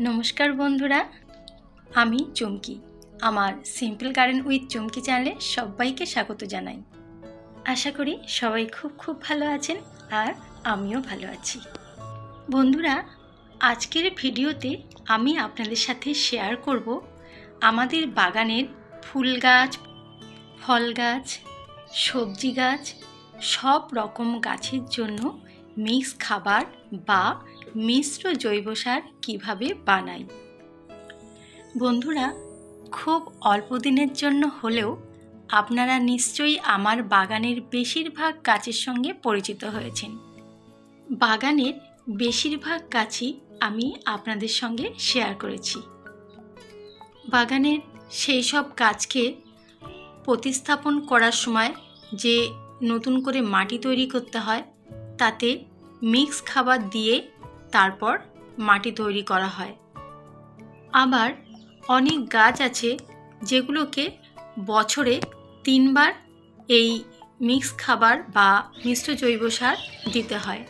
নমস্কার বন্ধুরা, আমি চুমকি। আমার সিম্পল গার্ডেন উইথ চুমকি চ্যানেলে সবাইকে স্বাগত জানাই। আশা করি সবাই খুব ভালো আছেন আর আমিও ভালো আছি। বন্ধুরা, আজকের ভিডিওতে আমি আপনাদের সাথে শেয়ার করব আমাদের বাগানের ফুল গাছ, ফল গাছ, সবজি গাছ, সব রকম গাছের জন্য মিক্স খাবার বা মিশ্র জৈব সার কীভাবে বানাই। বন্ধুরা, খুব অল্প দিনের জন্য হলেও আপনারা নিশ্চয়ই আমার বাগানের বেশিরভাগ গাছের সঙ্গে পরিচিত হয়েছেন। বাগানের বেশিরভাগ গাছই আমি আপনাদের সঙ্গে শেয়ার করেছি। বাগানের সেই সব গাছকে প্রতিস্থাপন করার সময় যে নতুন করে মাটি তৈরি করতে হয়, তাতে মিক্স খাবার দিয়ে তারপর মাটি তৈরি করা হয়। আবার অনেক গাছ আছে যেগুলোকে বছরে 3 বার এই মিক্স খাবার বা মিশ্র জৈব সার দিতে হয়।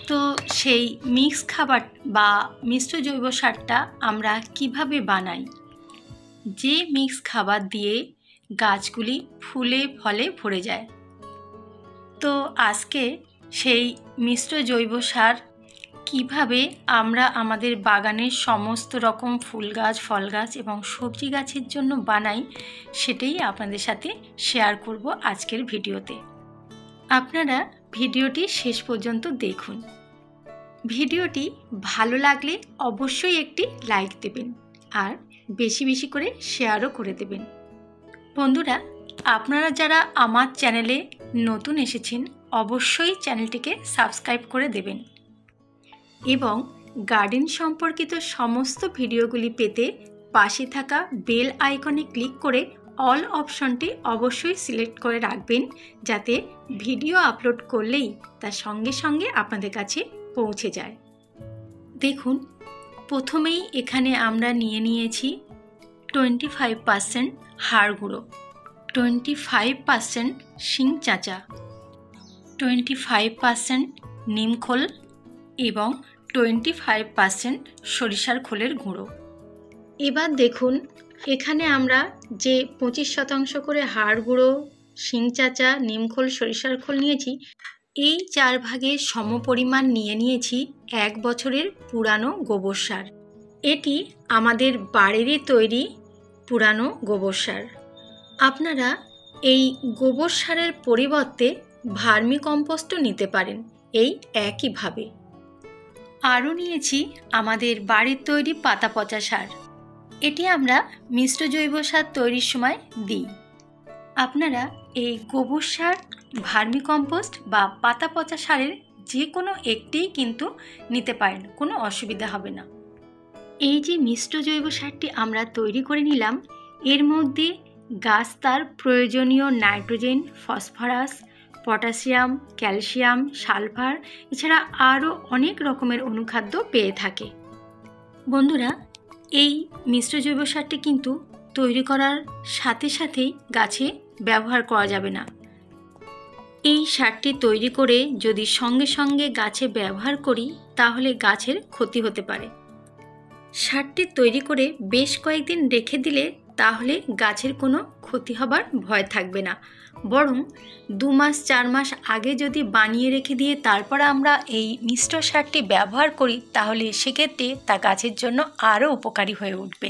তো সেই মিক্স খাবার বা মিশ্র জৈব সারটা আমরা কিভাবে বানাই, যে মিক্স খাবার দিয়ে গাছগুলি ফুলে ফলে ভরে যায়। তো আজকে সেই মিশ্র জৈব সার কিভাবে আমরা আমাদের বাগানের সমস্ত রকম ফুল গাছ, ফল গাছ এবং সবজি গাছের জন্য বানাই, সেটাই আপনাদের সাথে শেয়ার করব আজকের ভিডিওতে। আপনারা ভিডিওটি শেষ পর্যন্ত দেখুন। ভিডিওটি ভালো লাগলে অবশ্যই একটি লাইক দেবেন আর বেশি বেশি করে শেয়ারও করে দেবেন। বন্ধুরা, আপনারা যারা আমার চ্যানেলে নতুন এসেছেন অবশ্যই চ্যানেলটিকে সাবস্ক্রাইব করে দেবেন এবং গার্ডেন সম্পর্কিত সমস্ত ভিডিওগুলি পেতে পাশে থাকা বেল আইকনে ক্লিক করে অল অপশনটি অবশ্যই সিলেক্ট করে রাখবেন, যাতে ভিডিও আপলোড করলেই তার সঙ্গে সঙ্গে আপনাদের কাছে পৌঁছে যায়। দেখুন, প্রথমেই এখানে আমরা নিয়েছি 25% হাড় গুঁড়ো, 25% শিং চাঁচা, 25% নিমখোল এবং 25% সরিষার খোলের গুঁড়ো। এবার দেখুন, এখানে আমরা যে 25% করে হাড় গুঁড়ো, শিং চাঁচা, নিমখোল, সরিষার খোল নিয়েছি, এই 4 ভাগে সমপরিমাণ নিয়েছি 1 বছরের পুরানো গোবর সার। এটি আমাদের বাড়িরই তৈরি পুরানো গোবর সার। আপনারা এই গোবর সারের পরিবর্তে ভার্মি কম্পোস্টও নিতে পারেন এই একইভাবে। আরও নিয়েছি আমাদের বাড়ির তৈরি পাতা পচা সার। এটি আমরা মিশ্র জৈব সার তৈরির সময় দিই। আপনারা এই গোবর সার, ভার্মি কম্পোস্ট বা পাতা পচা সারের যে কোনো একটিই কিন্তু নিতে পারেন, কোনো অসুবিধা হবে না। এই যে মিশ্র জৈব সারটি আমরা তৈরি করে নিলাম, এর মধ্যে গাছ তার প্রয়োজনীয় nitrogen, phosphorus, potassium, calcium, sulphur এছাড়া আরও অনেক রকমের অনুখাদ্য পেয়ে থাকে। বন্ধুরা, এই মিশ্র জৈব সারটি কিন্তু তৈরি করার সাথে সাথেই গাছে ব্যবহার করা যাবে না। এই সারটি তৈরি করে যদি সঙ্গে সঙ্গে গাছে ব্যবহার করি তাহলে গাছের ক্ষতি হতে পারে। সারটি তৈরি করে বেশ কয়েকদিন রেখে দিলে তাহলে গাছের কোনো ক্ষতি হবার ভয় থাকবে না, বরং 2 মাস 4 মাস আগে যদি বানিয়ে রেখে দিয়ে তারপর আমরা এই মিশ্র সারটি ব্যবহার করি তাহলে সেক্ষেত্রে তা গাছের জন্য আরও উপকারী হয়ে উঠবে।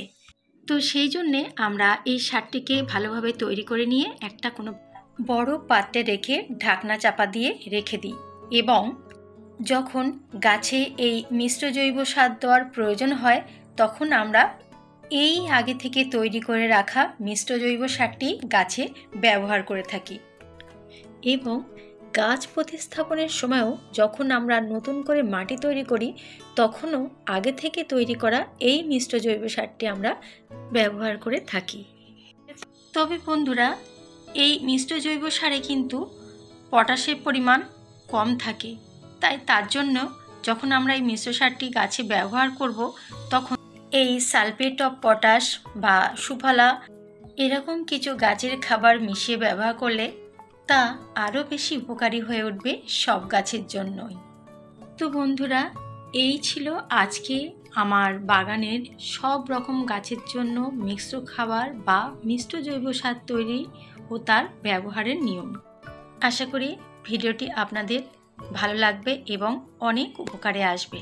তো সেই জন্যে আমরা এই সারটিকে ভালোভাবে তৈরি করে নিয়ে একটা কোনো বড় পাত্রে রেখে ঢাকনা চাপা দিয়ে রেখে দিই এবং যখন গাছে এই মিশ্র জৈব সার দেওয়ার প্রয়োজন হয় তখন আমরা এই আগে থেকে তৈরি করে রাখা মিশ্র জৈব সারটি গাছে ব্যবহার করে থাকি। এবং গাছ প্রতিস্থাপনের সময়ও যখন আমরা নতুন করে মাটি তৈরি করি তখনও আগে থেকে তৈরি করা এই মিশ্র জৈব সারটি আমরা ব্যবহার করে থাকি। তবে বন্ধুরা, এই মিশ্র জৈব সারে কিন্তু পটাশের পরিমাণ কম থাকে, তাই তার জন্য যখন আমরা এই মিশ্র সারটি গাছে ব্যবহার করব তখন এই সালফেট অফ পটাশ বা সুফলা এরকম কিছু গাছের খাবার মিশিয়ে ব্যবহার করলে তা আরও বেশি উপকারী হয়ে উঠবে সব গাছের জন্যই। তো বন্ধুরা, এই ছিল আজকে আমার বাগানের সব রকম গাছের জন্য মিশ্র খাবার বা মিষ্ট জৈব সার তৈরি ও তার ব্যবহারের নিয়ম। আশা করি ভিডিওটি আপনাদের ভালো লাগবে এবং অনেক উপকারে আসবে।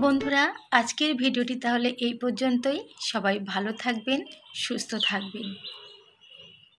বন্ধুরা, আজকের ভিডিওটি তাহলে এই পর্যন্তই। সবাই ভালো থাকবেন, সুস্থ থাকবেন।